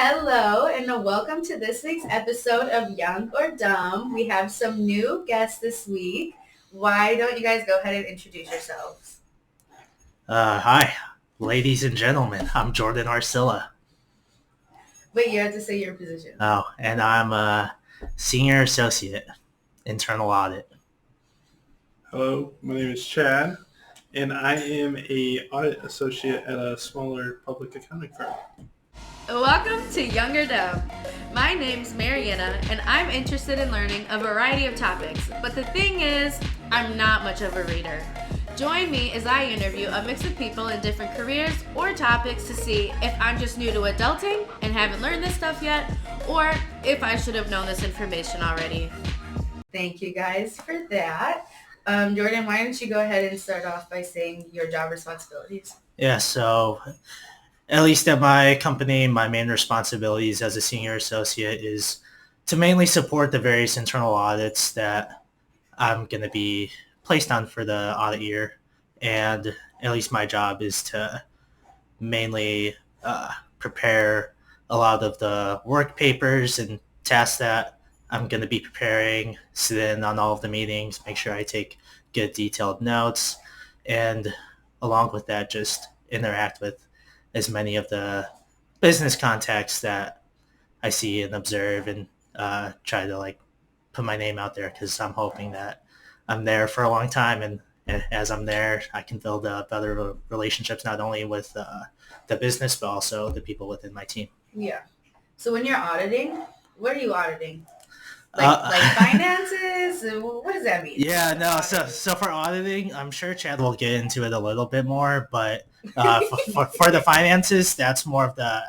Hello, and welcome to this week's episode of Young or Dumb. We have some new guests this week. Why don't you guys go ahead and introduce yourselves? Hi, ladies and gentlemen. I'm Jordan Arcilla. Wait, you have to say your position. Oh, and I'm a senior associate, internal audit. Hello, my name is Chad, and I am a audit associate at a smaller public accounting firm. Welcome to Young or Dumb. My name's Marianna, and I'm interested in learning a variety of topics. But the thing is, I'm not much of a reader. Join me as I interview a mix of people in different careers or topics to see if I'm just new to adulting and haven't learned this stuff yet, or if I should have known this information already. Thank you guys for that. Jordan, why don't you go ahead and start off by saying your job responsibilities? Yeah, so at least at my company, my main responsibilities as a senior associate is to mainly support the various internal audits that I'm going to be placed on for the audit year. And at least my job is to mainly prepare a lot of the work papers and tasks that I'm going to be preparing, sit in on all of the meetings, make sure I take good detailed notes, and along with that, just interact with as many of the business contacts that I see and observe, and try to put my name out there, because I'm hoping that I'm there for a long time, and as I'm there, I can build better relationships not only with the business but also the people within my team. Yeah. So when you're auditing, what are you auditing? Like finances? What does that mean? Yeah, no. So for auditing, I'm sure Chad will get into it a little bit more, but for the finances, that's more of the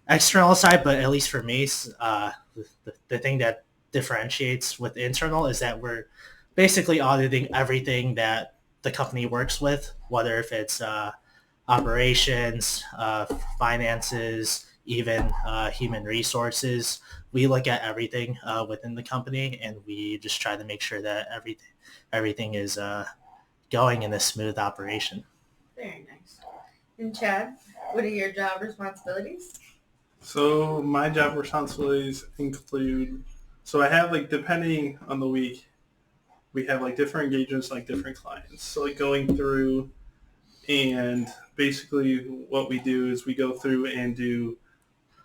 external side. But at least for me, the thing that differentiates with internal is that we're basically auditing everything that the company works with, whether if it's operations, finances, even human resources. We look at everything within the company, and we just try to make sure that everything is going in a smooth operation. Very nice. And Chad, what are your job responsibilities? So my job responsibilities include, so I have depending on the week, we have different engagements, different clients. So going through, and basically what we do is we go through and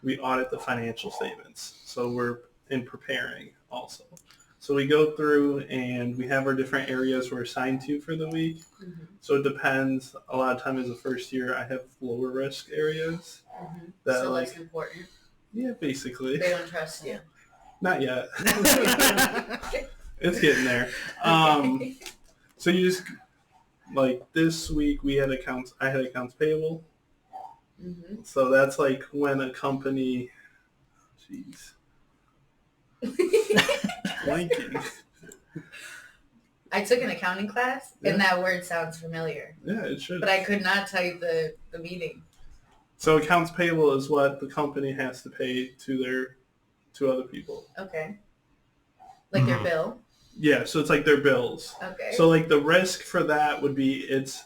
we audit the financial statements. So we're in preparing also. So we go through and we have our different areas we're assigned to for the week. Mm-hmm. So it depends. A lot of time as a first year, I have lower risk areas. Mm-hmm. That so less important? Yeah, basically. They don't trust you? Not yet. It's getting there. Okay. So you just, this week we had I had accounts payable. Mm-hmm. So that's when a company, jeez, blanking. I took an accounting class, and that word sounds familiar. Yeah, it should. But I could not tell you the meaning. So accounts payable is what the company has to pay to other people. Okay. Like their bill? Yeah, so it's their bills. Okay. So the risk for that would be it's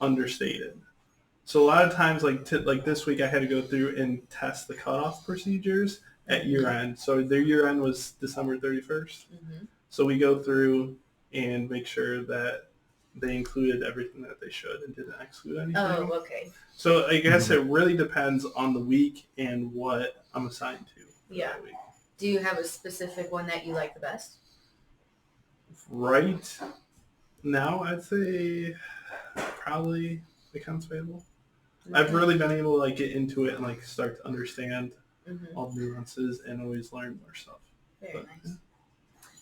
understated. So a lot of times, this week, I had to go through and test the cutoff procedures at year end. So their year end was December 31st. Mm-hmm. So we go through and make sure that they included everything that they should and didn't exclude anything. Oh, okay. So I guess it really depends on the week and what I'm assigned to. Yeah. That week. Do you have a specific one that you like the best? Right now, I'd say probably accounts payable. Okay. I've really been able to get into it and start to understand all the nuances and always learn more stuff. Very nice. Yeah.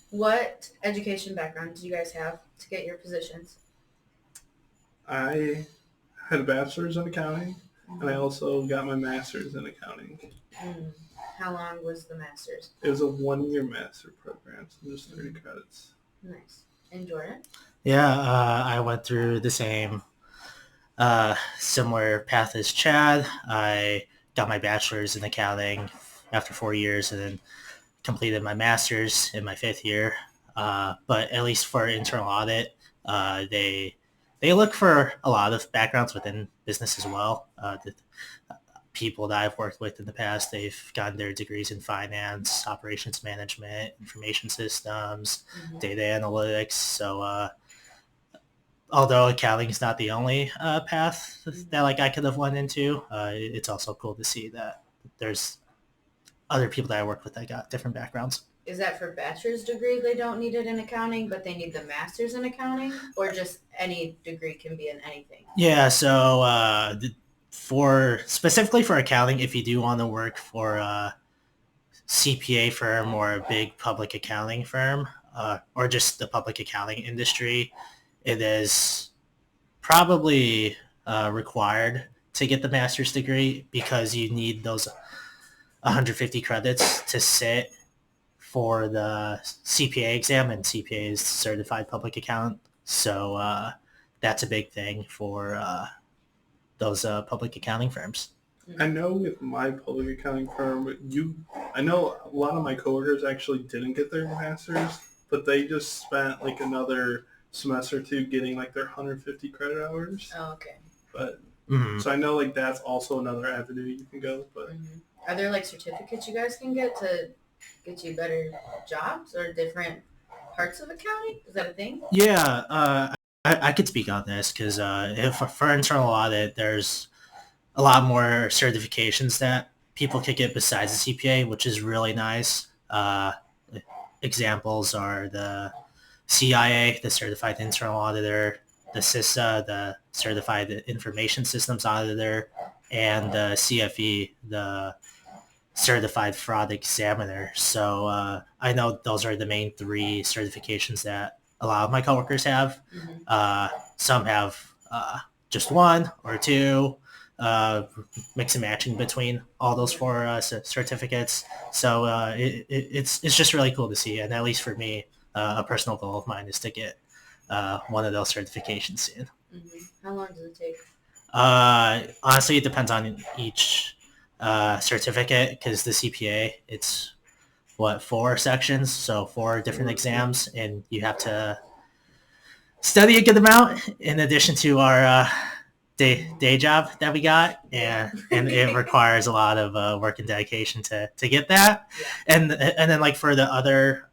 What education background do you guys have to get your positions? I had a bachelor's in accounting, and I also got my master's in accounting. How long was the master's? It was a 1-year master program, so just 30 credits. Nice. And Jordan? Yeah, I went through the same similar path as Chad. I got my bachelor's in accounting after 4 years, and then completed my master's in my 5th year. But at least for internal audit, they look for a lot of backgrounds within business as well. people that I've worked with in the past, they've gotten their degrees in finance, operations management, information systems, data analytics. So although accounting is not the only path that like I could have went into, it's also cool to see that there's other people that I work with that got different backgrounds. Is that for bachelor's degree they don't need it in accounting, but they need the master's in accounting? Or just any degree can be in anything? Yeah, so specifically for accounting, if you do want to work for a CPA firm or a big public accounting firm, or just the public accounting industry, it is probably required to get the master's degree because you need those 150 credits to sit for the CPA exam, and CPA is certified public accountant. So that's a big thing for those public accounting firms. I know with my public accounting firm, I know a lot of my coworkers actually didn't get their master's, but they just spent like another semester or two getting like their 150 credit hours. Oh, okay. But so I know like that's also another avenue you can go. But are there like certificates you guys can get to get you better jobs or different parts of accounting? Is that a thing? Yeah, I could speak on this because if for internal audit, there's a lot more certifications that people could get besides the CPA, which is really nice. Examples are the CIA, the Certified Internal Auditor, the CISA, the Certified Information Systems Auditor, and the CFE, the Certified Fraud Examiner. So I know those are the main three certifications that a lot of my coworkers have. Some have just one or two, mix and matching between all those four certificates. So it's just really cool to see. And at least for me, a personal goal of mine is to get one of those certifications soon. How long does it take? Honestly, it depends on each certificate because the CPA, it's 4 sections, so 4 different exams, and you have to study a good amount in addition to our day job that we got, and it requires a lot of work and dedication to get that. And then like for the other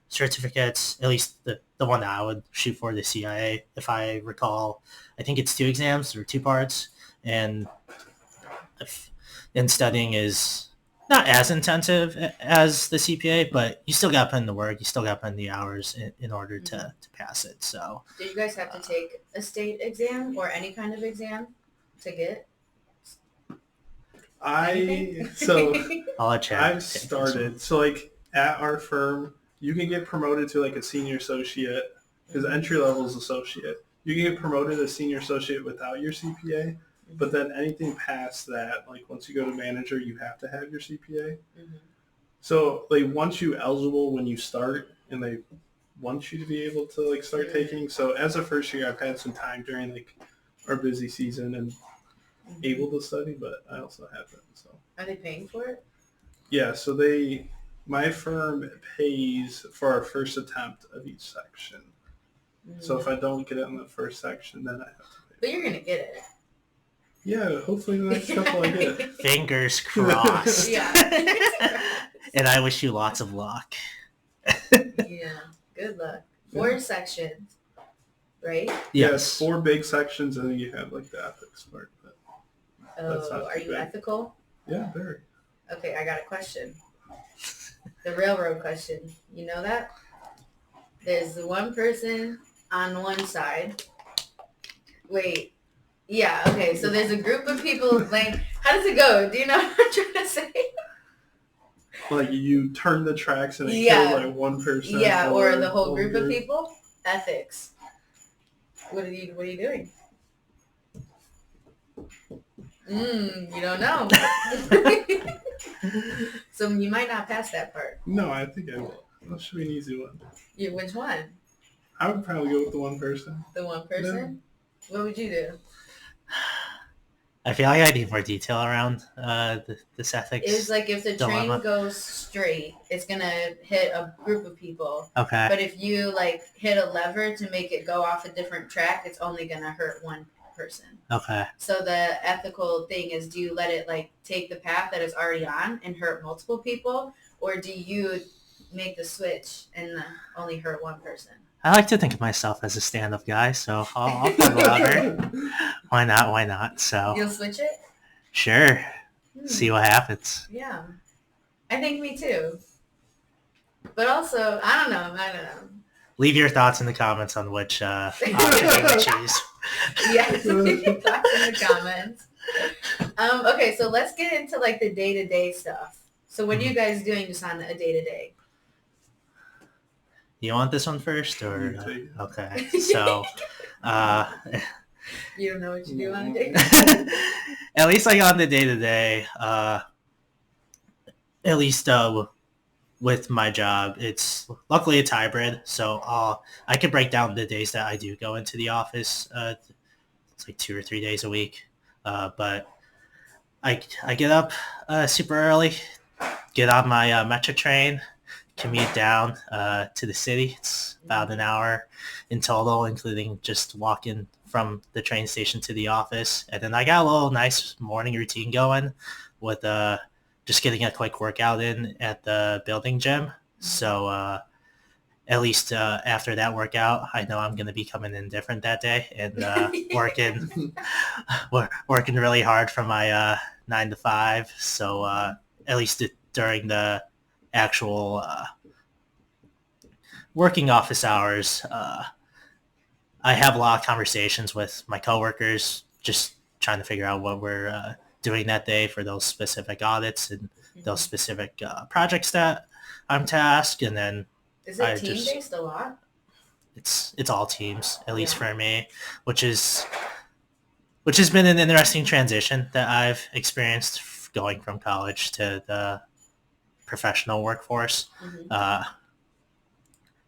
certificates, at least the one that I would shoot for, the CIA, if I recall, I think it's 2 exams or 2 parts, and studying is not as intensive as the CPA, but you still got to put in the work. You still got to put in the hours in order to pass it. So, did you guys have to take a state exam or any kind of exam to get? I've started. So like at our firm, you can get promoted to like a senior associate because entry level is associate. You can get promoted as senior associate without your CPA. But then anything past that, like once you go to manager, you have to have your CPA. So they want you eligible when you start, and they want you to be able to like start taking. So as a first year, I've had some time during like our busy season and able to study, but I also haven't. So are they paying for it? Yeah. So my firm pays for our first attempt of each section. So if I don't get it in the first section, then I have to pay. But you're gonna get it. Yeah, hopefully the next couple I get. Fingers crossed. Yeah. And I wish you lots of luck. Yeah, good luck. 4 sections, right? Yes, 4 big sections, and then you have like the ethics part. But are you ethical? Yeah, very. Okay, I got a question. The railroad question. You know that? There's the one person on one side. Wait. Yeah, okay, so there's a group of people, like, how does it go? Do you know what I'm trying to say? Like, you turn the tracks and it kills, like, one person. Yeah, or the whole group of people? Ethics. What are you doing? You don't know. So you might not pass that part. No, I think I will. That should be an easy one. Which one? I would probably go with the one person. The one person? No. What would you do? I feel like I need more detail around this ethics. It's like if the dilemma. train goes straight, it's going to hit a group of people. Okay. But if you like hit a lever to make it go off a different track, it's only going to hurt one person. Okay. So the ethical thing is, do you let it like take the path that it's already on and hurt multiple people, or do you make the switch and only hurt one person? I like to think of myself as a stand-up guy, so I'll pull the lever. Why not? Why not? So You'll switch it? sure. See what happens. Yeah. I think me too. But also, I don't know. Leave your thoughts in the comments on which option you would choose. Yes, leave your thoughts in the comments. Okay, so let's get into like the day-to-day stuff. So what are you guys doing just on a day-to-day? You want this one first, or You take it. okay? So, You don't know what you do on a day-to-day? at least like on the day-to-day, at least with my job, luckily it's hybrid, so I can break down the days that I do go into the office. It's like 2 or 3 days a week, but I get up super early, get on my metro train, commute down to the city. It's about an hour in total, including just walking from the train station to the office. And then I got a little nice morning routine going with just getting a quick workout in at the building gym. So at least after that workout, I know I'm going to be coming in different that day and working really hard for my 9 to 5. So at least during the actual working office hours, I have a lot of conversations with my coworkers, just trying to figure out what we're doing that day for those specific audits and those specific projects that I'm tasked. And then Is it team-based a lot? It's all teams, at least for me, which has been an interesting transition that I've experienced going from college to the professional workforce.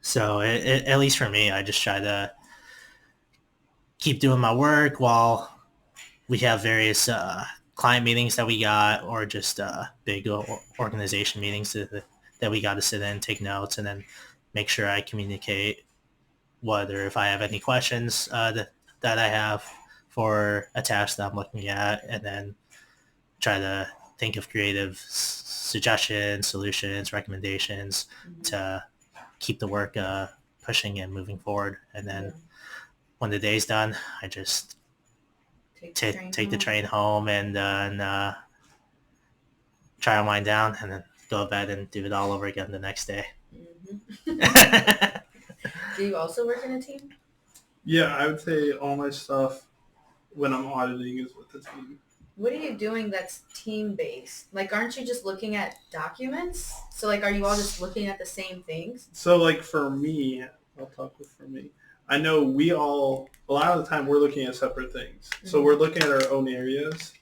So at least for me, I just try to keep doing my work while we have various client meetings that we got, or just big organization meetings that we got to sit in, take notes, and then make sure I communicate whether if I have any questions that I have for a task that I'm looking at, and then try to think of creative suggestions, solutions, recommendations to keep the work pushing and moving forward. And then when the day's done, I just take the train home and try to wind down, and then go to bed and do it all over again the next day. Do you also work in a team? Yeah, I would say all my stuff when I'm auditing is with the team. What are you doing that's team-based? Like, aren't you just looking at documents? So, like, are you all just looking at the same things? So, like, for me, I'll talk for me. I know a lot of the time we're looking at separate things. So we're looking at our own areas.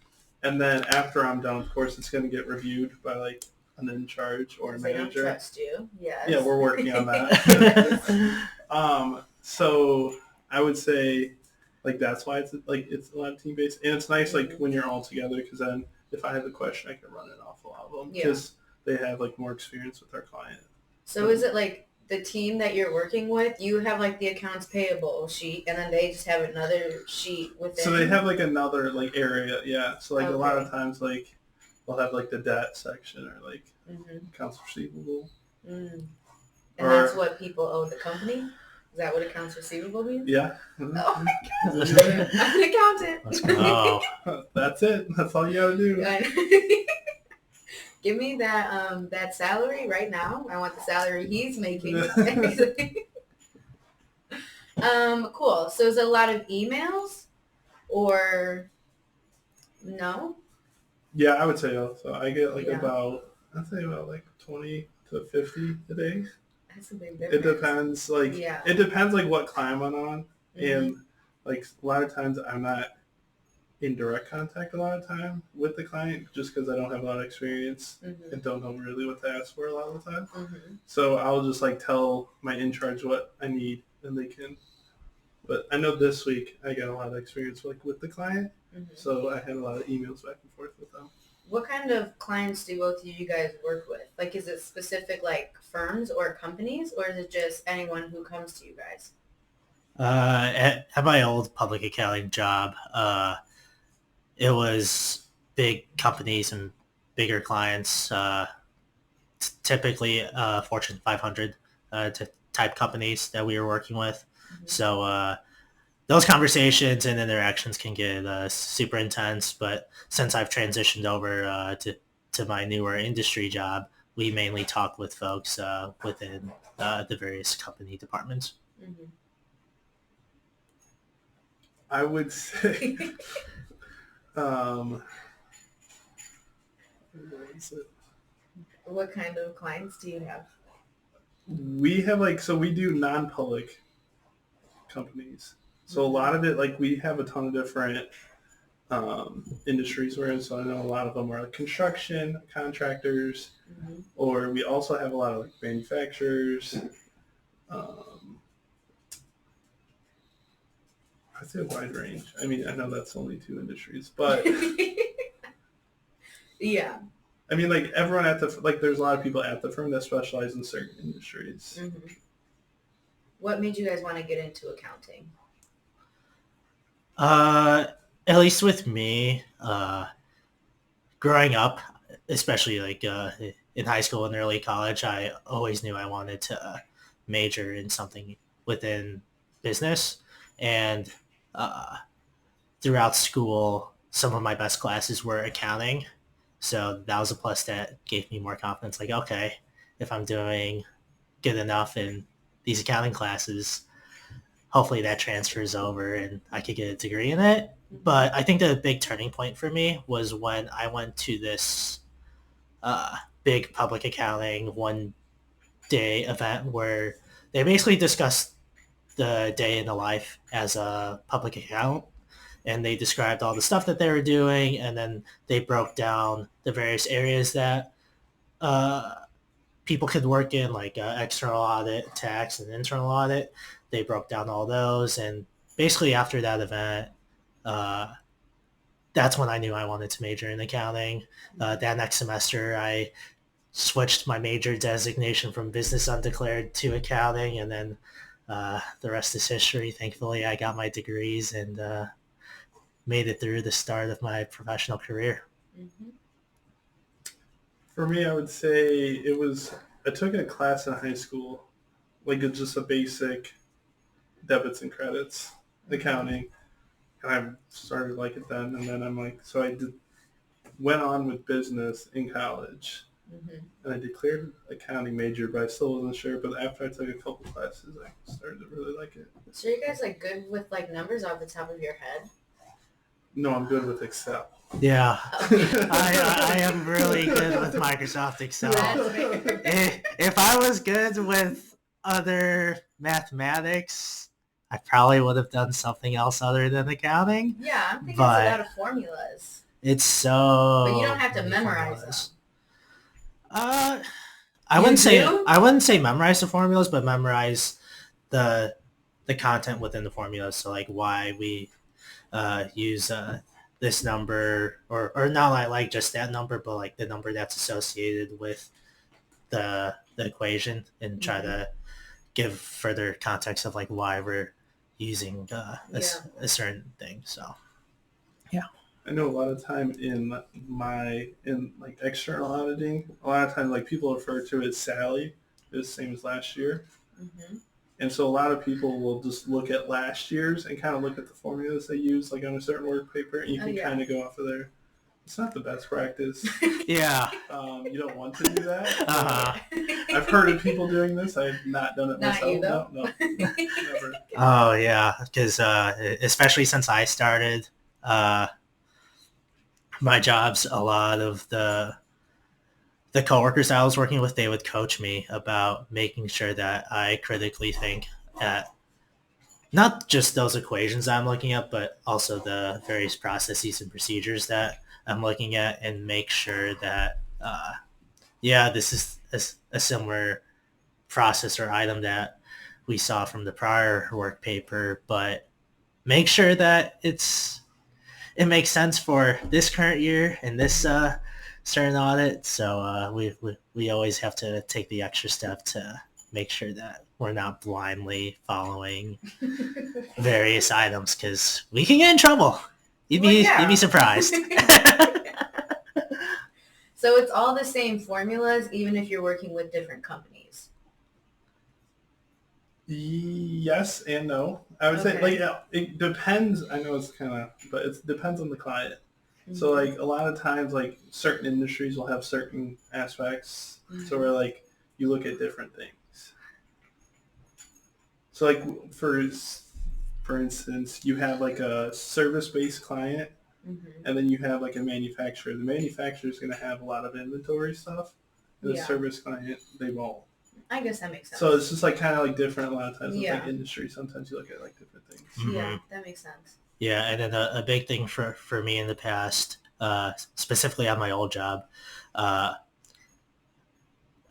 And then after I'm done, of course, it's going to get reviewed by, like, an in-charge or a manager. They don't trust you. Yes. Yeah, we're working on that. So I would say, like, that's why it's a lot of team-based. And it's nice, like, when you're all together, because then if I have a question, I can run it off a lot of them. Because they have, like, more experience with our client. So is it, like, the team that you're working with, you have, like, the accounts payable sheet, and then they just have another sheet within? So they have, like, another, like, area, yeah. So, like, a lot of times, like, they'll have, like, the debt section or, like, accounts receivable. And that's what people owe the company? Is that what accounts receivable means? Yeah. Oh my gosh. I'm an accountant. Let's go. That's it. That's all you gotta do. Give me that salary right now. I want the salary he's making. Cool. So is it a lot of emails or no? Yeah, I would say so. I get like about 20 to 50 a day. That's a big difference. It depends. It depends like what client I'm on, and like a lot of times I'm not in direct contact a lot of time with the client just because I don't have a lot of experience and don't know really what to ask for a lot of the time. So I'll just like tell my in-charge what I need and they can. But I know this week I got a lot of experience like with the client, so I had a lot of emails back and forth with them. What kind of clients do both of you guys work with? Like, is it specific like firms or companies, or is it just anyone who comes to you guys? At my old public accounting job, it was big companies and bigger clients, typically Fortune 500 type companies that we were working with. Mhm. So those conversations and interactions can get super intense. But since I've transitioned over to my newer industry job, we mainly talk with folks within the various company departments. Mhm. I would say, what is it? What kind of clients do you have? We have we do non-public companies. So a lot of it, we have a ton of different industries we're in. So I know a lot of them are construction contractors, Mhm. or we also have a lot of manufacturers. I'd say a wide range. I mean, I know that's only two industries, but Yeah. I mean, everyone at the there's a lot of people at the firm that specialize in certain industries. Mhm. What made you guys want to get into accounting? At least with me, growing up, especially in high school and early college, I always knew I wanted to major in something within business. And throughout school, some of my best classes were accounting. So that was a plus that gave me more confidence. Like, okay, if I'm doing good enough in these accounting classes, hopefully that transfers over and I could get a degree in it. But I think the big turning point for me was when I went to this big public accounting one day event where they basically discussed the day in the life as a public account, and they described all the stuff that they were doing, and then they broke down the various areas that people could work in, like external audit, tax, and internal audit. They broke down all those, and basically after that event, uh, that's when I knew I wanted to major in accounting. That next semester, I switched my major designation from business undeclared to accounting, and then the rest is history. Thankfully, I got my degrees and made it through the start of my professional career. Mm-hmm. For me, I would say I took a class in high school, it's just a basic debits and credits accounting. And I started like it then, and then so went on with business in college. Mm-hmm. And I declared accounting major, but I still wasn't sure. But after I took a couple classes, I started to really like it. So you guys good with numbers off the top of your head? No, I'm good with Excel. Yeah, I am really good with Microsoft Excel. If I was good with other mathematics, I probably would have done something else other than accounting. Yeah, I'm thinking it's a lot of formulas. It's so. But you don't have to memorize them. I wouldn't say memorize the formulas, but memorize the content within the formulas. So why we use this number, or not like just that number, but the number that's associated with the equation, and try to give further context of why we're using a certain thing. So yeah. I know a lot of time in external auditing, a lot of times people refer to it as Sally. It's the same as last year. Mm-hmm. And so a lot of people will just look at last year's and kind of look at the formulas they use on a certain work paper, and you can kind of go off of there. It's not the best practice. Yeah. You don't want to do that. I've heard of people doing this. I've not done it myself. You, though? No, never. Oh yeah, because especially since I started my jobs, a lot of the coworkers I was working with, they would coach me about making sure that I critically think at not just those equations I'm looking at, but also the various processes and procedures that I'm looking at, and make sure that, this is a similar process or item that we saw from the prior work paper, but make sure that it makes sense for this current year and this certain audit. So we always have to take the extra step to make sure that we're not blindly following various items because we can get in trouble. You'd be surprised. So it's all the same formulas, even if you're working with different companies. Yes and no. I would say it depends. I know it's but it depends on the client. Mm-hmm. So like a lot of times, like certain industries will have certain aspects. Mm-hmm. So where you look at different things. So like for instance, you have a service-based client, mm-hmm. and then you have a manufacturer. The manufacturer is going to have a lot of inventory stuff, and the service client, they won't. I guess that makes sense. So it's just different a lot of times with industry. Sometimes you look at different things. Mm-hmm. Yeah, that makes sense. Yeah, and then a big thing for me in the past, specifically on my old job, a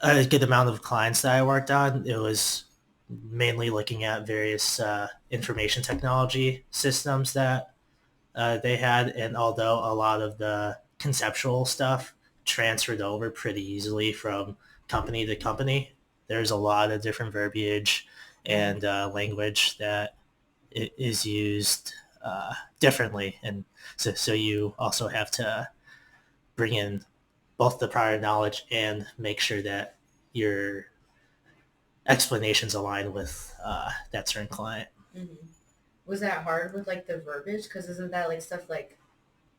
good amount of clients that I worked on, it was mainly looking at various information technology systems that they had. And although a lot of the conceptual stuff transferred over pretty easily from company to company, there's a lot of different verbiage and language that is used differently. And so you also have to bring in both the prior knowledge and make sure that your explanations align with that certain client. Mm-hmm. Was that hard with the verbiage? Because isn't that stuff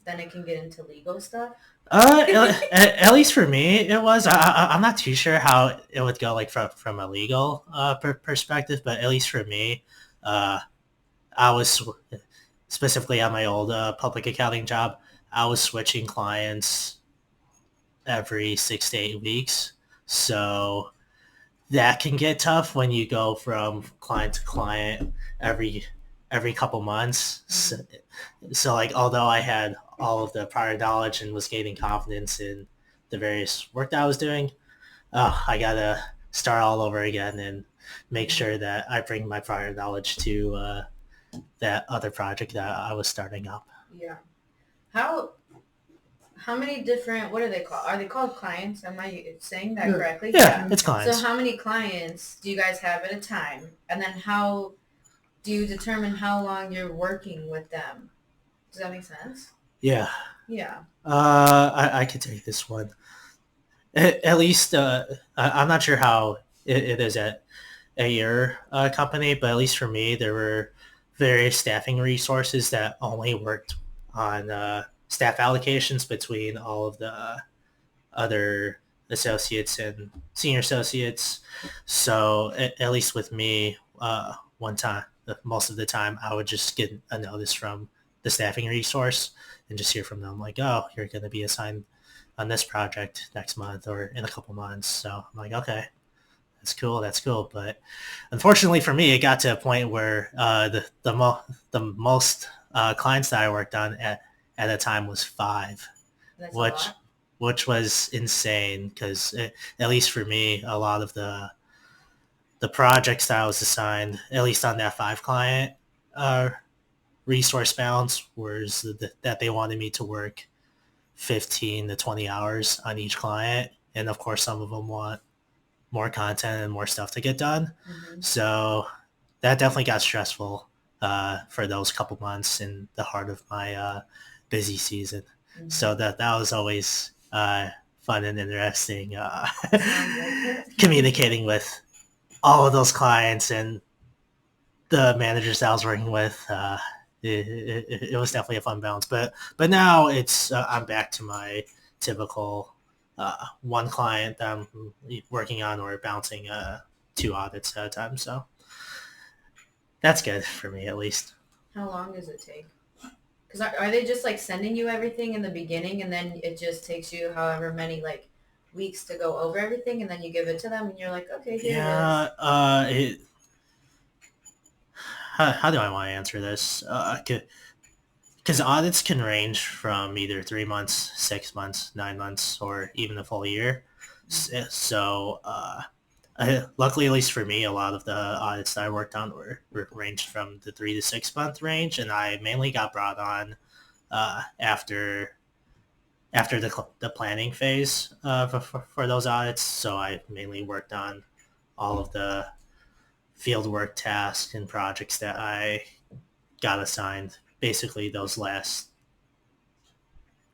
then it can get into legal stuff? At least for me, it was. I'm not too sure how it would go from a legal perspective, but at least for me, I was specifically on my old public accounting job. I was switching clients every 6 to 8 weeks, so that can get tough when you go from client to client every couple months. So although I had all of the prior knowledge and was gaining confidence in the various work that I was doing, I gotta start all over again and make sure that I bring my prior knowledge to that other project that I was starting up. Yeah. How many different, what are they called? Are they called clients? Am I saying that correctly? Yeah, it's clients. So how many clients do you guys have at a time? And then how do you determine how long you're working with them? Does that make sense? Yeah. Yeah. I could take this one. At least, I'm not sure how it is at your company, but at least for me, there were various staffing resources that only worked on staff allocations between all of the other associates and senior associates. So at least with me, one time, most of the time, I would just get a notice from the staffing resource and just hear from them oh, you're going to be assigned on this project next month or in a couple months. So I'm okay, that's cool. But unfortunately for me, it got to a point where the most clients that I worked on at a time was 5. That's which was insane because at least for me, a lot of the projects that I was assigned, at least on that 5 client resource balance, was that they wanted me to work 15 to 20 hours on each client. And of course, some of them want more content and more stuff to get done. Mm-hmm. So that definitely got stressful for those couple months in the heart of my busy season. Mm-hmm. So that was always fun and interesting communicating with all of those clients and the managers that I was working with. It was definitely a fun balance, but now it's I'm back to my typical one client that I'm working on or bouncing 2 audits at a time. So that's good for me, at least. How long does it take? Because are they just sending you everything in the beginning and then it just takes you however many weeks to go over everything and then you give it to them and you're okay, here it is? How do I want to answer this? Because audits can range from either 3 months, 6 months, 9 months, or even a full year. So luckily, at least for me, a lot of the audits that I worked on were ranged from the 3 to 6 month range, and I mainly got brought on after the planning phase for those audits. So I mainly worked on all of the fieldwork tasks and projects that I got assigned basically those last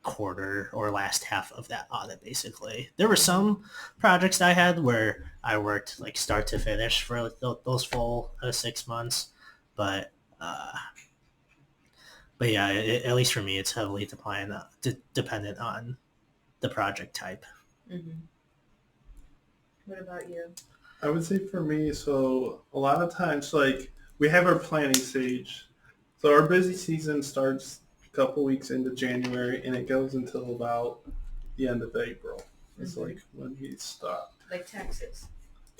quarter or last half of that audit. Basically, there were some projects I had where I worked like start to finish for like those full 6 months, but yeah, at least for me, it's heavily dependent on the project type. Mm-hmm. What about you? I would say for me, so a lot of times, like, we have our planning stage. So our busy season starts a couple weeks into January, and it goes until about the end of April. It's like when we stop. Like taxes.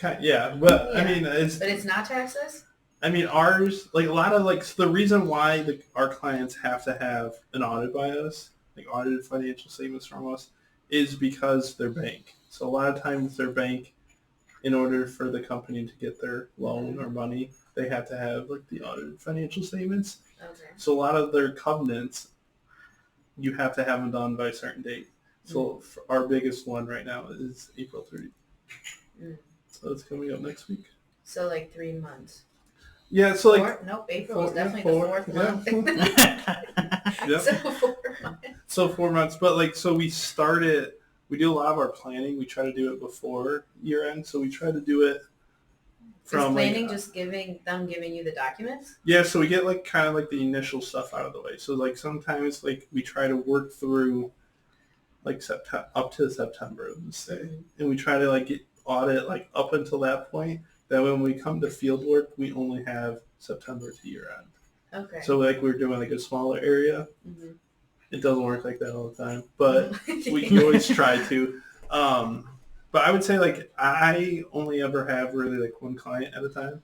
Yeah, but Yeah. I mean, But it's not taxes? I mean, ours, like a lot of like, so the reason why our clients have to have an audit by us, like audited financial statements from us, is because their bank. So a lot of times their bank, in order for the company to get their loan or money, they have to have like the audited financial statements. Okay. So a lot of their covenants, you have to have them done by a certain date. So our biggest one right now is April 30th. So it's coming up next week. So like 3 months. Yeah, so like... Nope, April is definitely the fourth month. Yep. So 4 months. So 4 months. But like, so we do a lot of our planning. We try to do it before year end. So we try to do it from Is planning like, just giving you the documents? yeah, so we get like kind of like the initial stuff out of the way. So like sometimes like we try to work through like up to September, let's say. And we try to like get audit like up until that point. That when we come to field work, we only have September to year end. Okay. So like we're doing like a smaller area. It doesn't work like that all the time, but we can always try to. But I would say like I only ever have really like one client at a time.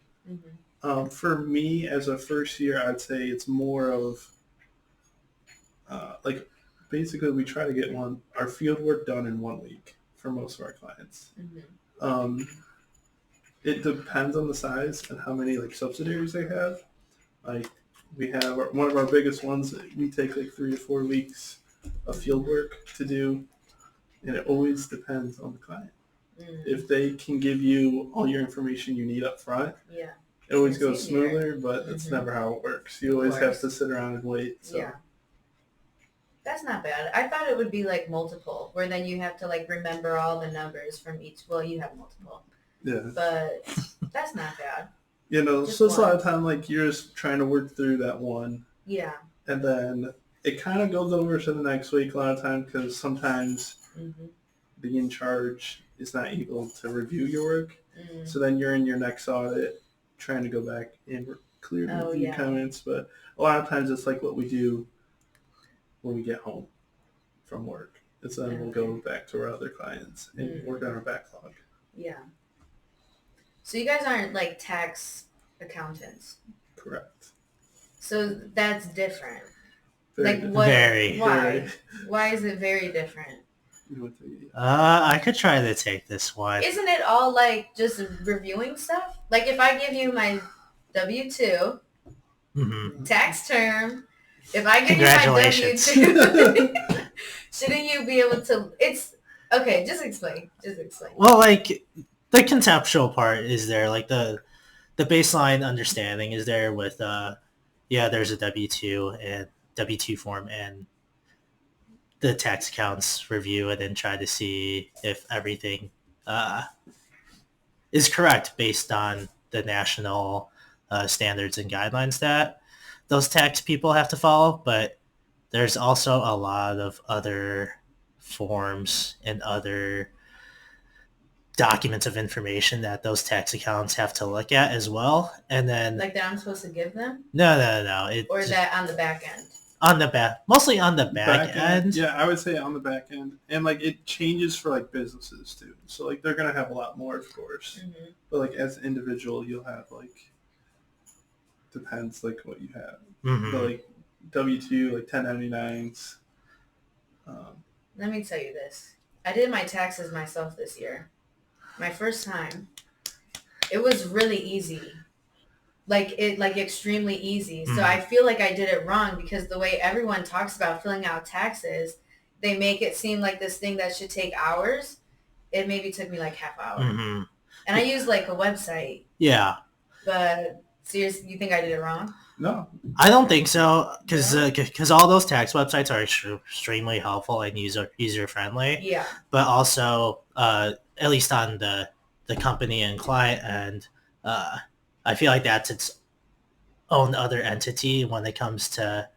For me as a first year, I'd say it's more of like basically we try to get our field work done in 1 week for most of our clients. It depends on the size and how many like subsidiaries they have. Like we have one of our biggest ones. We take like 3 to 4 weeks of field work to do, and it always depends on the client. If they can give you all your information you need up front, yeah, it always goes smoother. But that's never how it works. You always have to sit around and wait. So. Yeah. That's not bad. I thought it would be like multiple, where then you have to like remember all the numbers from each. Well, you have multiple. Yeah. But that's not bad. You know, Just so it's a lot one. of time like you're just trying to work through that one. Yeah. And then it kind of goes over to the next week a lot of time because sometimes the in charge is not able to review your work. So then you're in your next audit trying to go back and clear the comments. But a lot of times it's like what we do when we get home from work. It's then we'll go back to our other clients and work on our backlog. Yeah. So you guys aren't like tax accountants. Correct. So that's different. Very like different. what? Very. Why? Very. Why is it very different? I could try to take this one. Isn't it all like just reviewing stuff? Like if I give you my W-2, tax term, if I give you my Congratulations. W-2, shouldn't you be able to? It's okay. Just explain. Well, like the conceptual part is there, like the baseline understanding is there with there's a W-2 and W-2 form and the tax accounts review it and try to see if everything is correct based on the national standards and guidelines that those tax people have to follow. But there's also a lot of other forms and other documents of information that those tax accounts have to look at as well. And then like that I'm supposed to give them? No. Or is that on the back end? Mostly on the back end. Yeah, I would say on the back end. And like it changes for like businesses too. So like they're going to have a lot more, of course. But like as an individual, you'll have like, depends like what you have. But like W-2, like 1099s. Let me tell you this. I did my taxes myself this year. My first time. It was really easy. Like extremely easy. So I feel like I did it wrong because the way everyone talks about filling out taxes, they make it seem like this thing that should take hours. It maybe took me like half hour. And I use like a website, Yeah. but seriously, you think I did it wrong? No. I don't think so, because all those tax websites are extremely helpful and user friendly. Yeah. But also, at least on the company and client end, I feel like that's its own other entity when it comes to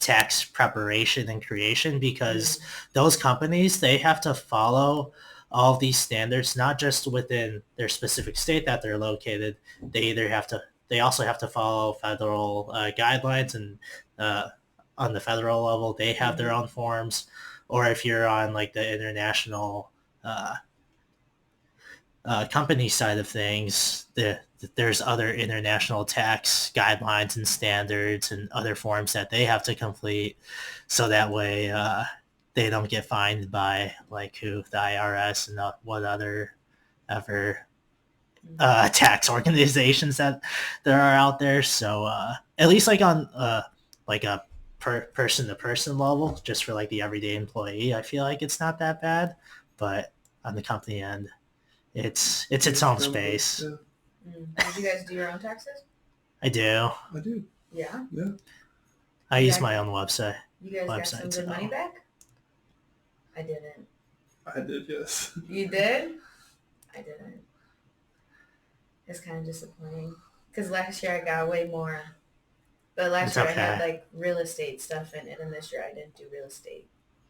tax preparation and creation, because those companies, they have to follow all of these standards, not just within their specific state that they're located. They also have to follow federal guidelines, and on the federal level, they have their own forms. Or if you're on like the international company side of things, there's other international tax guidelines and standards and other forms that they have to complete, so that way they don't get fined by like the IRS and what other ever tax organizations that there are out there. So at least like on like a person to person level, just for like the everyday employee, I feel like it's not that bad. But on the company end, it's its own space. Yeah. Did you guys do your own taxes? I do. I do. Yeah. Yeah. I use my own website. You guys got some good money back? I didn't. I did, yes. You did? I didn't. It's kind of disappointing because last year I got way more. But last year I had like real estate stuff in it, and this year I didn't do real estate.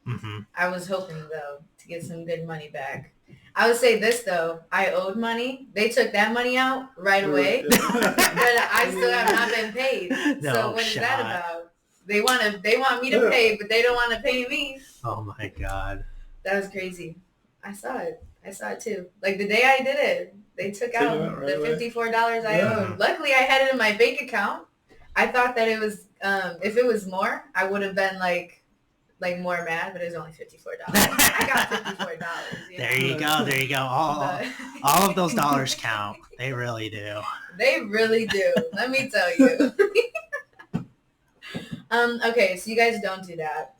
Mm-hmm. I was hoping though to get some good money back. I would say this though, I owed money. They took that money out right away, but I still have not been paid. So what is that about? They want me to pay, but they don't want to pay me. Oh my god, that was crazy. I saw it too. Like the day I did it, they took out the $54 I owed. Luckily, I had it in my bank account. I thought that it was if it was more, I would have been like more mad, but it was only $54. I got $54. There you go. All of those dollars count. They really do. They really do. Let me tell you. Okay, so you guys don't do that.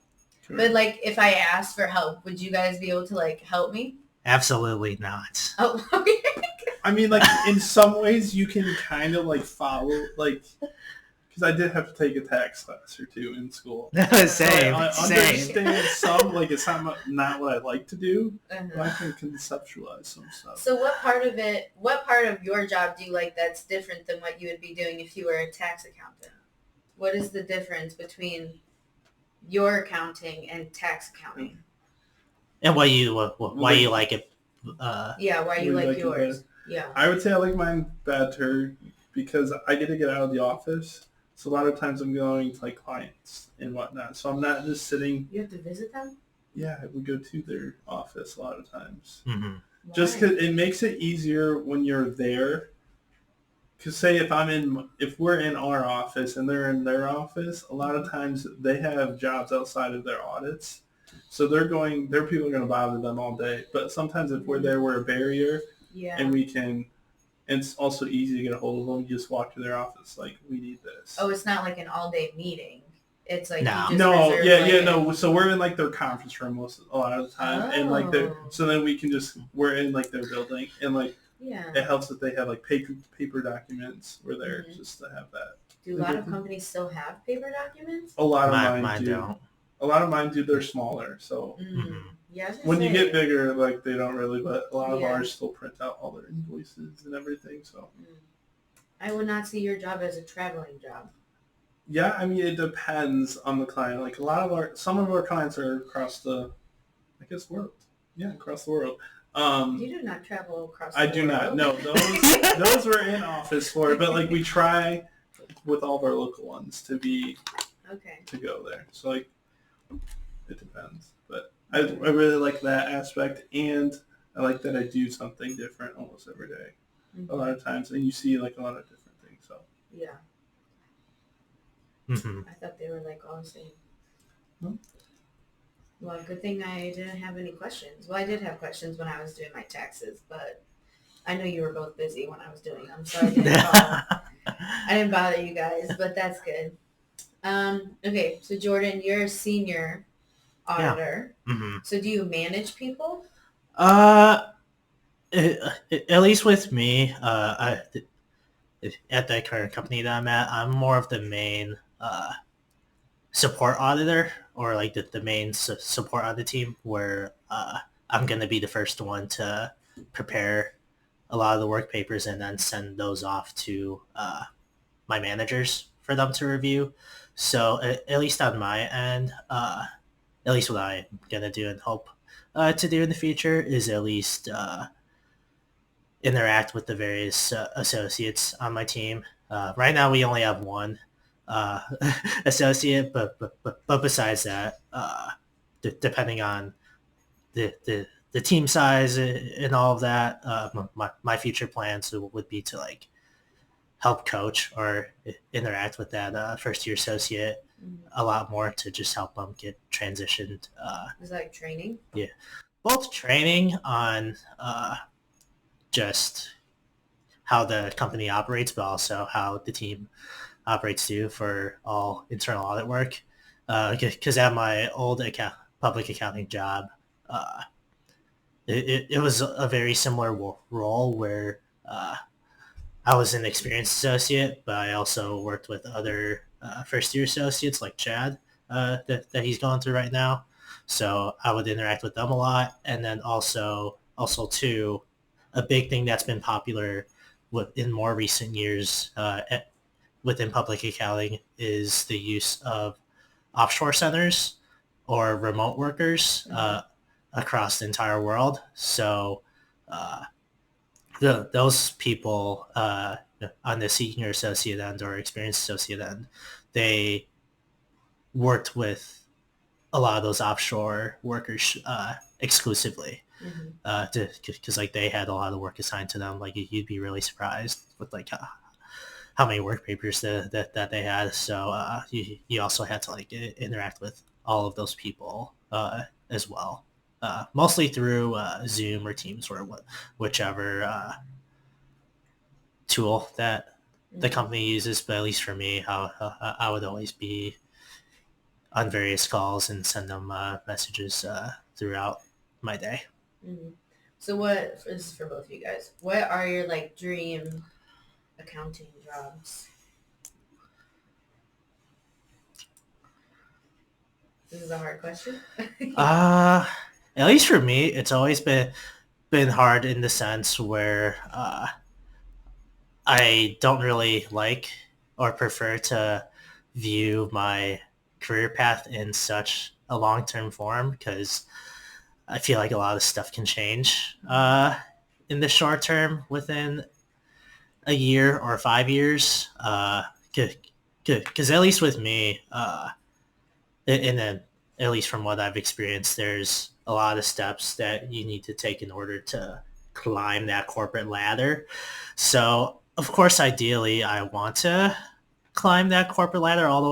Sure. But like, if I asked for help, would you guys be able to like help me? Absolutely not. Oh, okay. I mean, like in some ways, you can kind of like follow like. Because I did have to take a tax class or two in school. Same. So I understand some, like it's not what I like to do, but I can conceptualize some stuff. So what part of your job do you like that's different than what you would be doing if you were a tax accountant? What is the difference between your accounting and tax accounting? And why you like it? Why you like yours? Yeah. I would say I like mine better because I get to get out of the office. So a lot of times I'm going to like clients and whatnot. So I'm not just sitting. You have to visit them? Yeah, I would go to their office a lot of times. Mm-hmm. Just because it makes it easier when you're there. Because say if we're in our office and they're in their office, a lot of times they have jobs outside of their audits. So their people are going to bother them all day. But sometimes if we're there, we're a barrier. Yeah. And we can. And it's also easy to get a hold of them. You just walk to their office, like, we need this. Oh, it's not like an all-day meeting. It's like no. So we're in like their conference room a lot of the time, and like so then we're in like their building, and like it helps that they have like paper documents. We're there just to have that. Do a lot of companies still have paper documents? A lot of mine do. Don't. A lot of mine do. They're smaller, so. Mm-hmm. Yeah, when you get bigger, like they don't really, but a lot of ours still print out all their invoices and everything. So, I would not see your job as a traveling job. Yeah, I mean it depends on the client. Like some of our clients are across the, world. Yeah, across the world. You do not travel across the world. I do not. No, those were in office for it, but like we try with all of our local ones to go there. So like, it depends, but. I really like that aspect, and I like that I do something different almost every day. A lot of times, and you see like a lot of different things. So yeah, I thought they were like all the same. No. Well, good thing I didn't have any questions. Well, I did have questions when I was doing my taxes, but I know you were both busy when I was doing them, so I didn't call. I didn't bother you guys, but that's good. Okay, so Jordan, you're a senior auditor. Yeah. Mm-hmm. So do you manage people? At least with me, at the current company that I'm at, I'm more of the main support auditor, or like the main support on the team, where I'm going to be the first one to prepare a lot of the work papers and then send those off to my managers for them to review. So at least on my end, at least what I'm going to do and hope to do in the future is at least interact with the various associates on my team. Right now, we only have one associate, but besides that, depending on the team size and all of that, my future plans would be to like help coach or interact with that first year associate a lot more to just help them get transitioned. Is that like training? Yeah, both training on just how the company operates, but also how the team operates too for all internal audit work. Because at my old public accounting job, it was a very similar role where I was an experienced associate, but I also worked with other first year associates like Chad that he's going through right now. So I would interact with them a lot, and then also too, a big thing that's been popular in more recent years within public accounting is the use of offshore centers or remote workers across the entire world. So those people on the senior associate end or experienced associate end, they worked with a lot of those offshore workers exclusively. Because like they had a lot of work assigned to them. Like you'd be really surprised with like how many work papers that they had. So you also had to like interact with all of those people as well, mostly through Zoom or Teams or whichever tool that the company uses. But at least for me, I would always be on various calls and send them messages throughout my day. So what, this is for both of you guys, what are your like dream accounting jobs? This is a hard question. At least for me, it's always been hard in the sense where I don't really like or prefer to view my career path in such a long-term form, because I feel like a lot of stuff can change in the short term within a year or 5 years. Because at least with me, and then at least from what I've experienced, there's a lot of steps that you need to take in order to climb that corporate ladder. So of course, ideally, I want to climb that corporate ladder all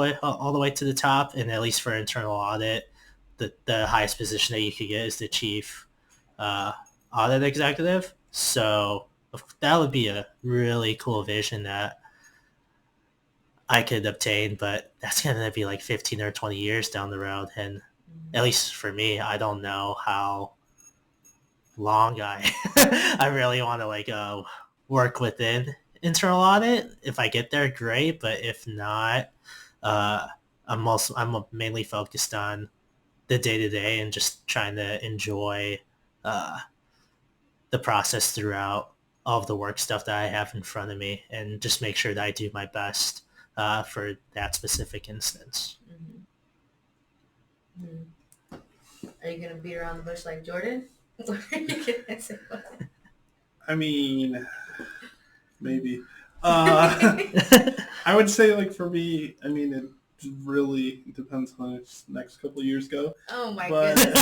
the way to the top. And at least for internal audit, the highest position that you could get is the chief audit executive. So that would be a really cool vision that I could obtain, but that's going to be like 15 or 20 years down the road. And at least for me, I don't know how long I really want to like work within internal audit. If I get there, great. But if not, I'm mainly focused on the day-to-day and just trying to enjoy the process throughout all of the work stuff that I have in front of me, and just make sure that I do my best for that specific instance. Are you going to beat around the bush like Jordan? Or are you going to say what? I mean, maybe. I would say, like, for me, I mean, it really depends on how the next couple of years go. Oh, my goodness.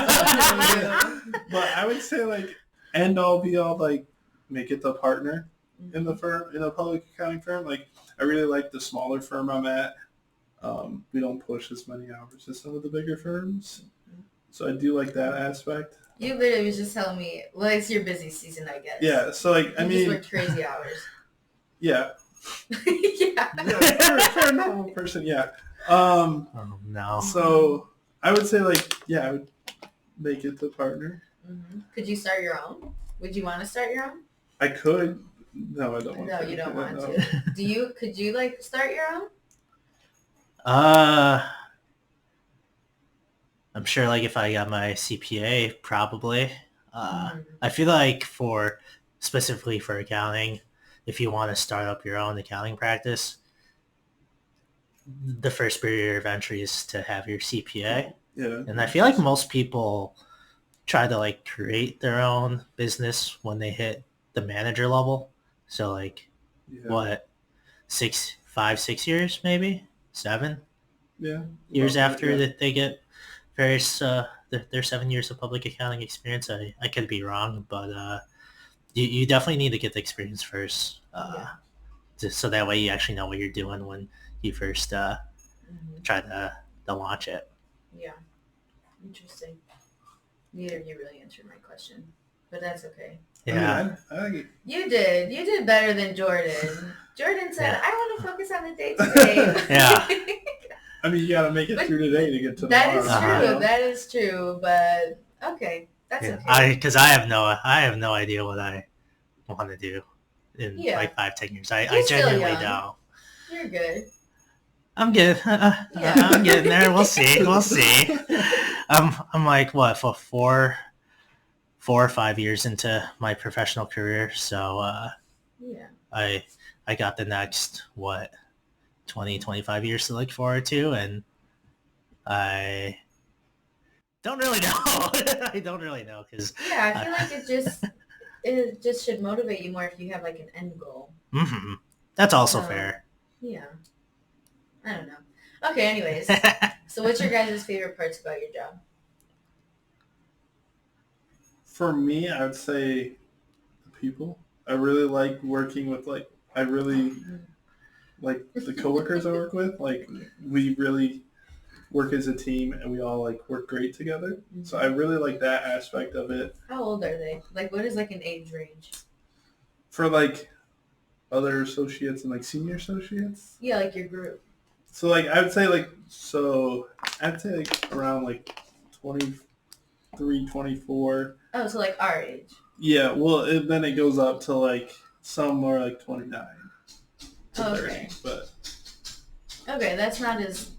But I would say, like, end all be all, like, make it the partner in the firm, in a public accounting firm. Like, I really like the smaller firm I'm at. We don't push as many hours as some of the bigger firms. So I do like that aspect. You literally was just telling me, well, it's your busy season, I guess. Yeah, so like, I mean... You just work crazy hours. Yeah. Yeah. For a normal person, yeah. Oh, no. So I would say, like, yeah, I would make it the partner. Could you start your own? Would you want to start your own? I could. No, I don't want No, to. you don't want No. to. Could you like start your own? I'm sure like if I got my CPA, probably. Mhm. I feel like specifically for accounting, if you want to start up your own accounting practice, the first barrier of entry is to have your CPA. Yeah. And I feel like most people try to like create their own business when they hit the manager level. So like Yeah. what, 6 years, maybe 7 Yeah. years Well, after yeah. that they get various their 7 years of public accounting experience. I could be wrong, but you definitely need to get the experience first, just so that way you actually know what you're doing when you first try to launch it. Yeah. Interesting. Neither of you really answered my question, but that's okay. Yeah. I think You did better than Jordan. Jordan said, Yeah. I want to focus on the day-to-day. Yeah. I mean, you got to make it But through today to get to That is tomorrow. true. That is true. But okay, that's Yeah. okay. Because I have no idea what I want to do in Yeah. like 5-10 years. I You're still genuinely young. don't. You're good. I'm good. Yeah. I'm getting there. We'll see. We'll see. I'm like what, for 4 or 5 years into my professional career, so Yeah. I got the next 25 years to look forward to, and I don't really know. I don't really know because Yeah, I feel like it just should motivate you more if you have like an end goal. That's also So- fair. Yeah. I don't know. Okay, anyways. So what's your guys' favorite parts about your job? For me, I would say the people. I really like working with I really like the coworkers I work with. Like we really work as a team and we all like work great together. So I really like that aspect of it. How old are they? Like what is like an age range? For like other associates and like senior associates. Yeah, like your group. So like I would say I'd say like around like 23, 24. Oh, so like our age. Yeah, well then it goes up to like some more like 29 to 30. Okay. But Okay, that's not as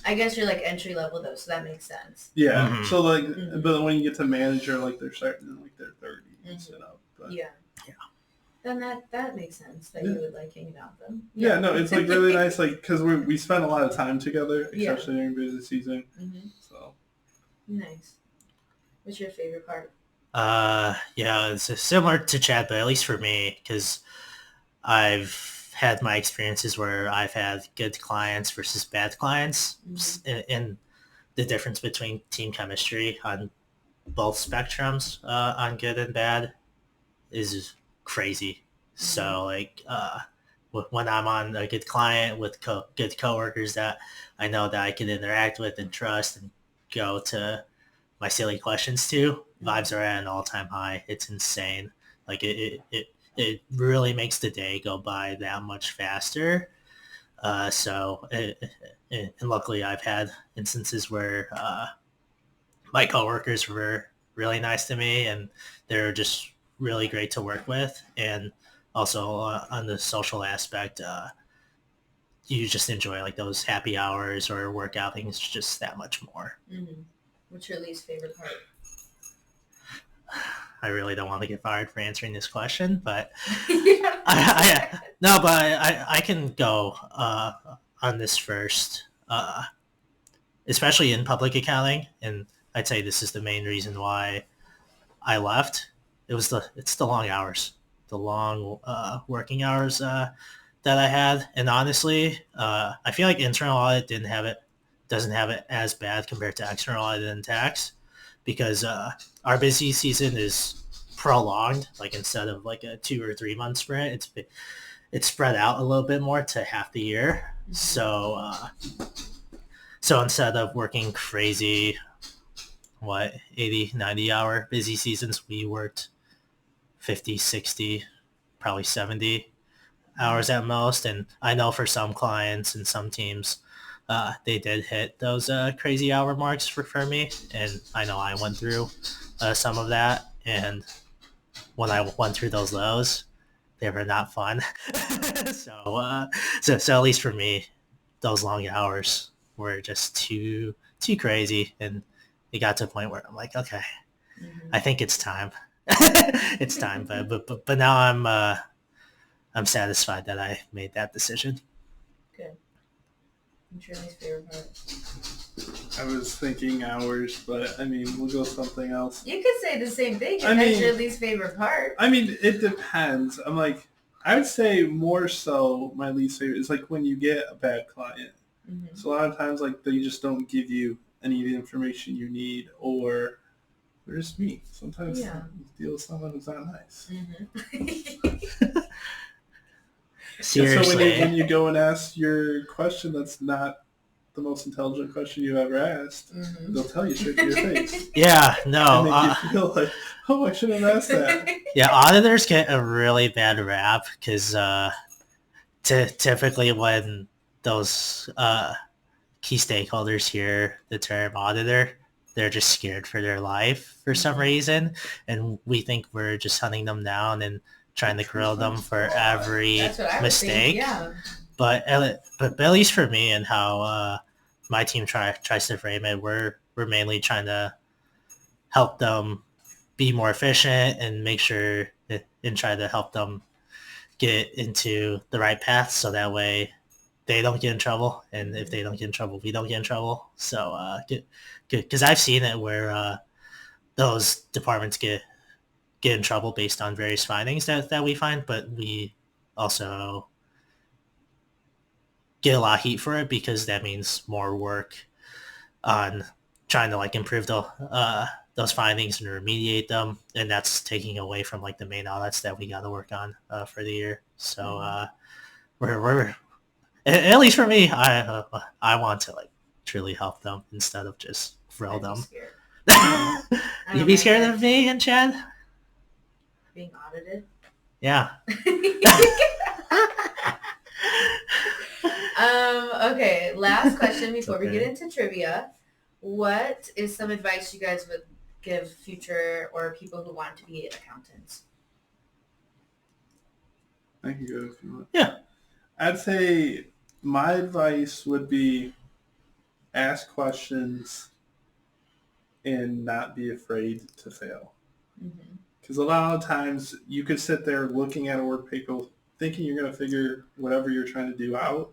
I guess you're like entry level though, so that makes sense. yeah, Mhm. so like, Mhm. but when you get to manager, like they're starting in like their 30s, you know. But Yeah. Yeah. Then that makes sense that Yeah. you would like hanging out with them. yeah, no, it's like really nice, like because we spend a lot of time together, Yeah. especially during busy season. hmm So Nice. What's your favorite part? Yeah, it's similar to Chad, but at least for me, because I've had my experiences where I've had good clients versus bad clients, and the difference between team chemistry on both spectrums, on good and bad, is crazy. So like when I'm on a good client with good coworkers that I know that I can interact with and trust and go to my silly questions to, vibes are at an all-time high. It's insane. Like it really makes the day go by that much faster. And luckily I've had instances where my coworkers were really nice to me and they're just really great to work with. And also on the social aspect, you just enjoy like those happy hours or work outings just that much more. Mm-hmm. What's your least favorite part? I really don't want to get fired for answering this question, but Yeah. I can go on this first, especially in public accounting, and I'd say this is the main reason why I left. It's the long hours, the long working hours that I had, and honestly, I feel like internal audit doesn't have it as bad compared to external audit and tax, because our busy season is prolonged. Like instead of like a 2 or 3 month sprint, it's spread out a little bit more to half the year. So instead of working crazy, 80, 90 hour busy seasons, we worked 50, 60, probably 70 hours at most. And I know for some clients and some teams, they did hit those crazy hour marks for me. And I know I went through some of that. And when I went through those lows, they were not fun. so at least for me, those long hours were just too crazy, and it got to a point where I'm like, okay, I think it's time. It's time. But now I'm satisfied that I made that decision. Good. What's your least favorite part? I was thinking hours, but I mean, we'll go something else. You could say the same thing if I that's mean- your least favorite part. I mean, it depends. I'm like, I would say more so my least favorite is like when you get a bad client. Mm-hmm. So a lot of times, like, they just don't give you any of the information you need, or they're just mean. Sometimes you deal with someone who's not nice. Mm-hmm. Seriously. So when you go and ask your question that's not the most intelligent question you've ever asked, they'll tell you straight to your face. Yeah, no. And make you feel like, oh, I shouldn't have asked that. Yeah, auditors get a really bad rap because typically when those key stakeholders hear the term auditor, they're just scared for their life for some reason, and we think we're just hunting them down and trying to grill them for every That's what I would mistake. think, yeah. But at least for me and how my team tries to frame it, we're mainly trying to help them be more efficient and make sure and try to help them get into the right path, so that way they don't get in trouble, and if they don't get in trouble, we don't get in trouble. So good, because I've seen it where those departments get in trouble based on various findings that we find, but we also get a lot of heat for it because that means more work on trying to like improve those findings and remediate them, and that's taking away from like the main audits that we got to work on for the year. So we're at least for me, I want to like truly help them instead of just thrill them. You be scared of me and Chad? Being audited? Yeah. Okay, last question before we get into trivia. What is some advice you guys would give future or people who want to be accountants? I can go if you want. Yeah. I'd say my advice would be ask questions and not be afraid to fail. Because a lot of times you could sit there looking at a work paper thinking you're going to figure whatever you're trying to do out,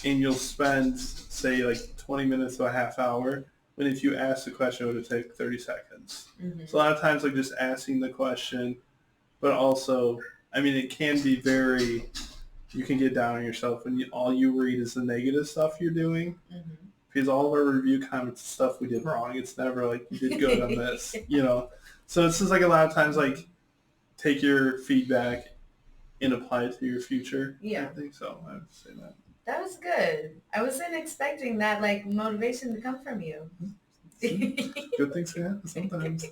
and you'll spend, say, like 20 minutes to a half hour, when if you ask the question, it would take 30 seconds. So a lot of times, like, just asking the question, but also, I mean, it can be very, you can get down on yourself when all you read is the negative stuff you're doing. Because all of our review comments and stuff we did wrong, it's never like, you did good on this, you know. So it's just like a lot of times, like, take your feedback and apply it to your future. Yeah. I think so. I would say that. That was good. I wasn't expecting that like motivation to come from you. Good things can happen sometimes.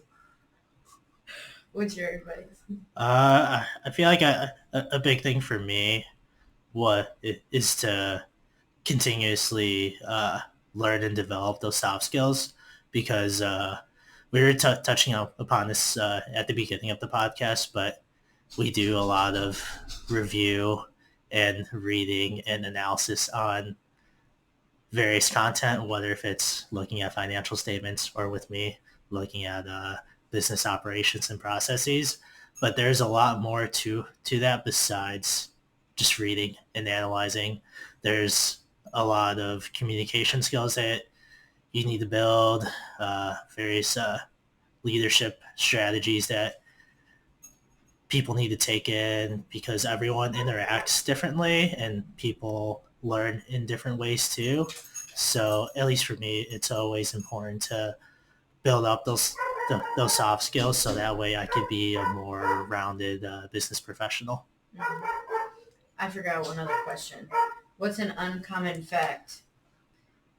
What's your advice? I feel like a big thing for me is to continuously learn and develop those soft skills, because we were touching upon this at the beginning of the podcast, but we do a lot of review and reading and analysis on various content, whether if it's looking at financial statements or with me looking at business operations and processes. But there's a lot more to that besides just reading and analyzing. There's a lot of communication skills that you need to build, various leadership strategies that people need to take in, because everyone interacts differently and people learn in different ways too. So at least for me, it's always important to build up those soft skills, so that way I could be a more rounded business professional. I forgot one other question. What's an uncommon fact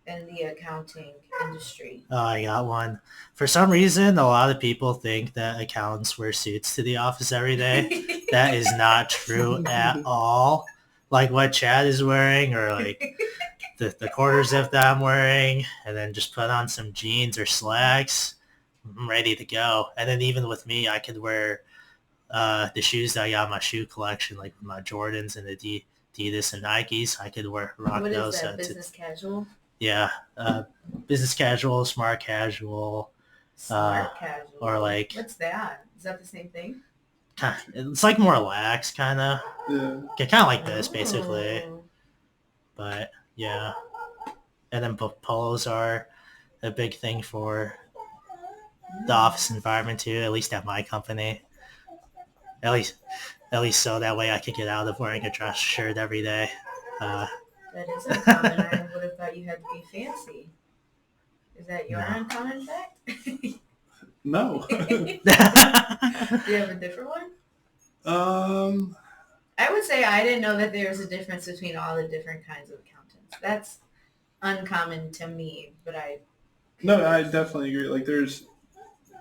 in the accounting industry? Oh, I got one. For some reason, a lot of people think that accountants wear suits to the office every day. That is not true at all. Like what Chad is wearing, or like the quarter zip that I'm wearing, and then just put on some jeans or slacks. I'm ready to go. And then even with me, I could wear the shoes that I got in my shoe collection, like my Jordans and the Adidas and Nikes. I could rock What is those. that? Business casual? Yeah, business casual, smart casual, Smart casual. or like What's that? Is that the same thing? it's like more lax, kind of. Yeah. Kind of like this, basically. Oh. But yeah, and then polos are a big thing for the office environment too. At least at my company. At least so that way I could get out of wearing a dress shirt every day. That is uncommon. I would have thought you had to be fancy. Is that your uncommon fact? No. Do you have a different one? I would say I didn't know that there was a difference between all the different kinds of accountants. That's uncommon to me, but No, I definitely agree. Like, there's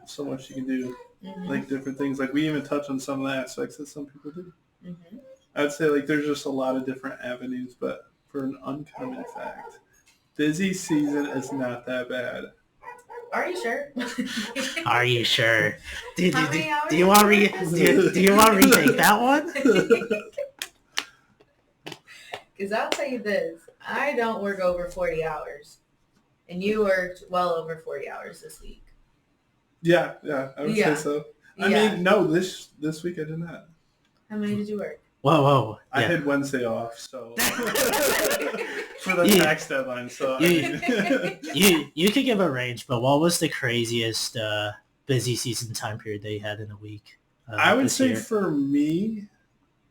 so much you can do, Mhm. like different things. Like, we even touch on some of the aspects that some people do. Mhm. I'd say like there's just a lot of different avenues, but for an uncommon fact, busy season is not that bad. Are you sure? Are you sure? Do you How many hours want to retake that one? Because I'll tell you this, I don't work over 40 hours. And you worked well over 40 hours this week. Yeah, I would say so. I mean, no, this week I did not. How many did you work? Whoa. I Yeah. had Wednesday off, so for the tax deadline. So You could give a range, but what was the craziest busy season time period they had in a week? I would this say year? for me,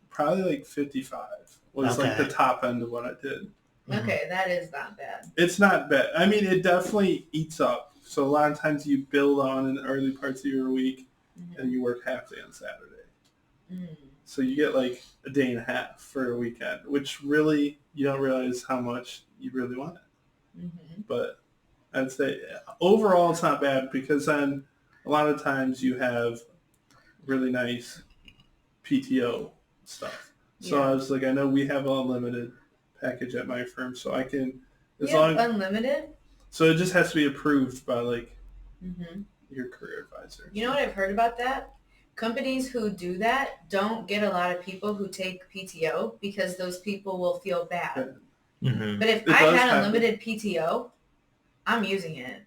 probably like 55 was like Okay. the top end of what I did. Okay, that is not bad. It's not bad. I mean, it definitely eats up. So a lot of times you build on in the early parts of your week, and you work half day on Saturday. Mm. So you get like a day and a half for a weekend, which really you don't realize how much you really want it. Mm-hmm. But I'd say overall it's not bad because then a lot of times you have really nice PTO stuff. So Yeah. I was like, I know we have an unlimited package at my firm, so I can You have unlimited? So it just has to be approved by like Mm-hmm. your career advisor. You know what I've heard about that? Companies who do that don't get a lot of people who take PTO because those people will feel bad. Mhm. But if It I does had happen. unlimited PTO, I'm using it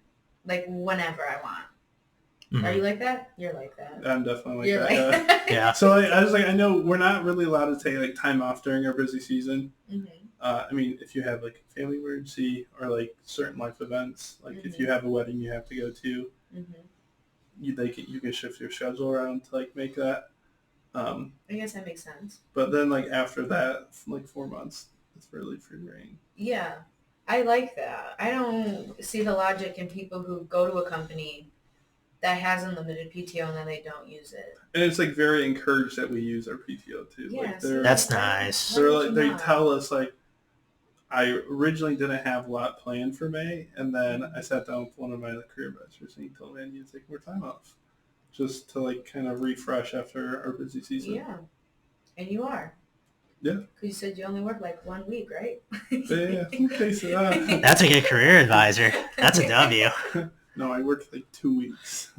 like whenever I want. Mhm. Are you like that? You're like that. I'm definitely like You're that. like Yeah. Yeah. So I was like, I know we're not really allowed to take like time off during our busy season. Mhm. I mean, if you have like a family emergency or like certain life events, like if you have a wedding you have to go to, Mhm. you can shift your schedule around to like make that. I guess that makes sense. But then like after that, like 4 months, it's really free reign. Yeah, I like that. I don't see the logic in people who go to a company that has unlimited PTO and then they don't use it. And it's like very encouraged that we use our PTO too. Yeah, Like see, That's nice. why they're would like you they not? tell us like I originally didn't have a lot planned for May, and then I sat down with one of my career advisors, and he told me I need to take more time off, just to like kind of refresh after our busy season. Yeah, and you are. Yeah. Because you said you only work like 1 week, right? Yeah. Okay. So That's a good career advisor. That's a W. no, I worked like 2 weeks.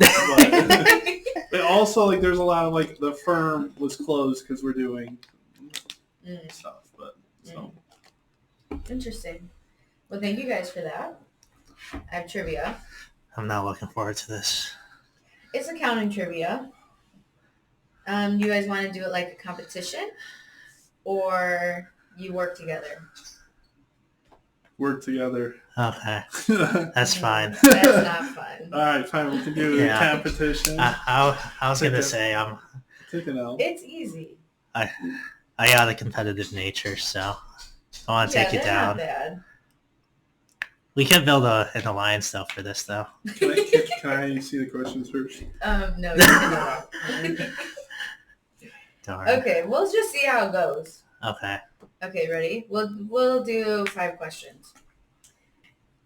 But also like there's a lot of like the firm was closed because we're doing stuff, but so. Interesting. Well, thank you guys for that. I have trivia. I'm not looking forward to this. It's accounting trivia. You guys want to do it like a competition, or you work together? Work together. Okay, that's fine. That's not fun. All right, fine. We can do Yeah. a competition. I was gonna say Take an L. It's easy. I got a competitive nature, so I want to take it they're not down. bad. We can build an alliance though for this though. Can I see the questions first? No, you can do Darn. it. Okay, we'll just see how it goes. Okay. Okay, ready? We'll do 5 questions.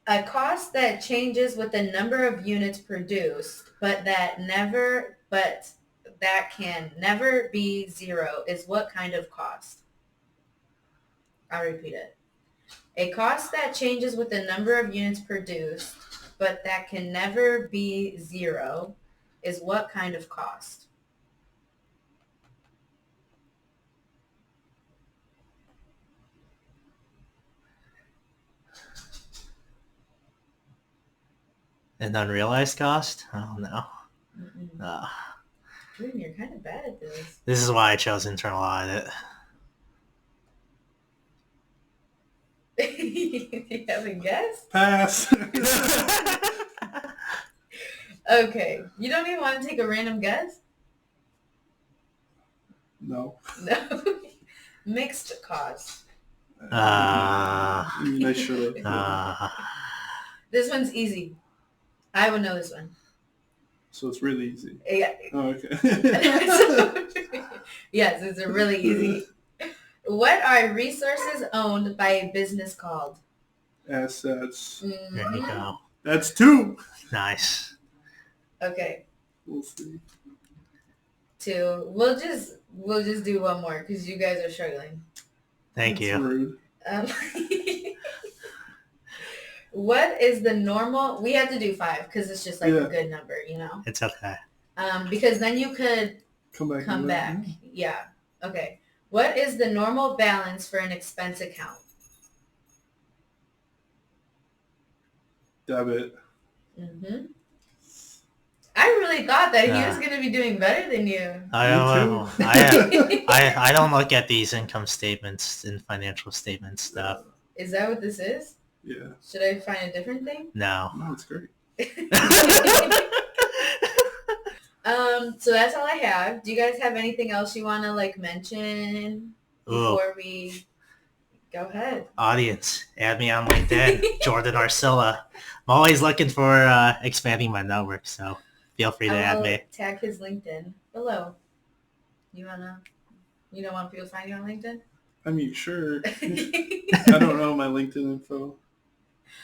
A cost that changes with the number of units produced, but that can never be zero is what kind of cost? I'll repeat it. A cost that changes with the number of units produced, but that can never be zero is what kind of cost? An unrealized cost? I don't know. Dude, you're kind of bad at this. This is why I chose internal audit. You have a guess? Pass. Okay. You don't even want to take a random guess? No. No. Mixed cost. I mean, I should have. This one's easy. I would know this one. So it's really easy. Yeah. Oh, okay. Yes, it's really easy. What are resources owned by a business called? Assets. There you go. That's 2. Nice. Okay. We'll see. 2. We'll just do one more because you guys are struggling. Thank That's you. rude. What is the normal? We have to do 5 because it's just like a good number, It's okay. Because then you could Come back. Yeah. Okay. What is the normal balance for an expense account? Debit. Mm-hmm. I really thought that he was going to be doing better than you. I don't. I don't look at these income statements and financial statement stuff. Is that what this is? Yeah. Should I find a different thing? No. No, it's great. So that's all I have. Do you guys have anything else you want to mention before we go ahead? Audience, add me on LinkedIn, Jordan Arcilla. I'm always looking for expanding my network, so feel free to add me. Tag his LinkedIn below. You don't want people to find you on LinkedIn? I mean, sure. I don't know my LinkedIn info.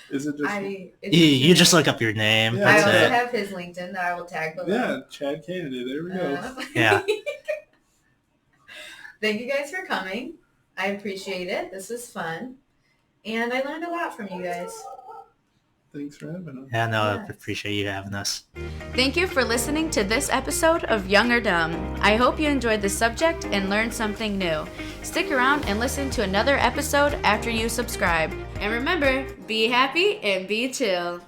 Is it just... You just look up your name. Yeah, I That's also it. have his LinkedIn that I will tag below. Yeah, Chad Canaday. There we go. Yeah. Thank you guys for coming. I appreciate it. This was fun. And I learned a lot from you guys. Thanks for having us. Yeah, no, Yes. I appreciate you having us. Thank you for listening to this episode of Young or Dumb. I hope you enjoyed the subject and learned something new. Stick around and listen to another episode after you subscribe. And remember, be happy and be chill.